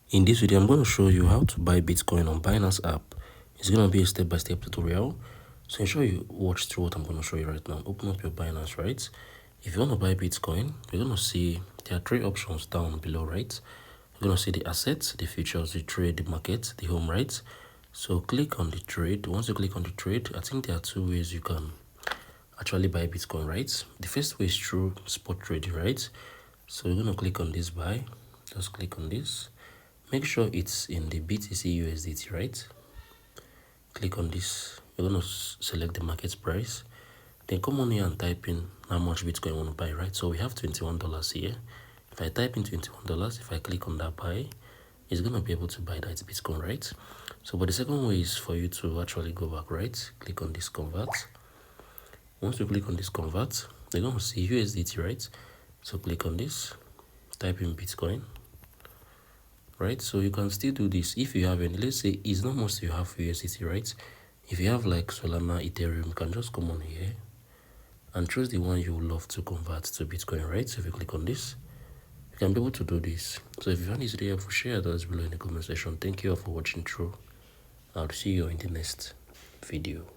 In this video, I'm going to show you how to buy Bitcoin on Binance app. It's going to be a step-by-step tutorial. So ensure you watch through what I'm going to show you right now. Open up your Binance, right? If you want to buy Bitcoin, you're going to see there are three options down below, right? You're going to see the assets, the futures, the trade, the market, the home, right? So click on the trade. Once you click on the trade, I think there are two ways you can actually buy Bitcoin, right? The first way is through spot trading, right? So you're going to click on this buy. Just click on this. Make sure it's in the BTC USDT, right? Click on this. You're going to select the market price. Then come on here and type in how much Bitcoin you want to buy, right? So we have $21 here. If I type in $21, if I click on that buy, it's going to be able to buy that Bitcoin, right? So, but the second way is for you to actually go back, right? Click on this convert. Once you click on this convert, they're going to see USDT, right? So click on this, type in Bitcoin. Right, so you can still do this if you have any. Let's say it's not must you have USDT, right? If you have like Solana, Ethereum, you can just come on here and choose the one you would love to convert to Bitcoin, right? So if you click on this, you can be able to do this. So if you find this video helpful, share those below in the comment section. Thank you all for watching through. I'll see you in the next video.